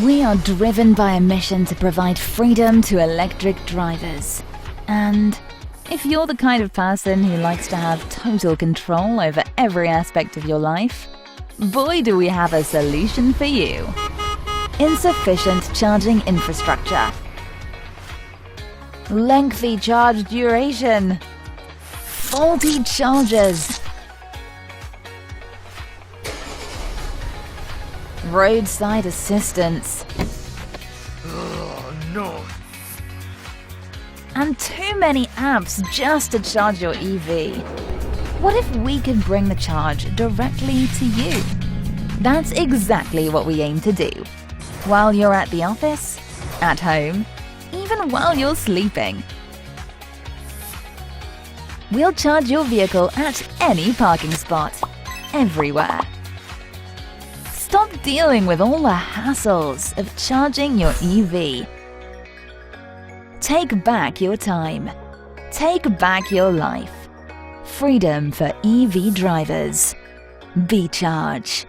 We are driven by a mission to provide freedom to electric drivers. And if you're the kind of person who likes to have total control over every aspect of your life, boy do we have a solution for you. Insufficient charging infrastructure. Lengthy charge duration. Faulty chargers. Roadside assistance. Oh, no. And too many apps just to charge your EV. What if we could bring the charge directly to you? That's exactly what we aim to do. While you're at the office, at home, even while you're sleeping. We'll charge your vehicle at any parking spot, everywhere. Stop dealing with all the hassles of charging your EV. Take back your time. Take back your life. Freedom for EV drivers. BeeCharge.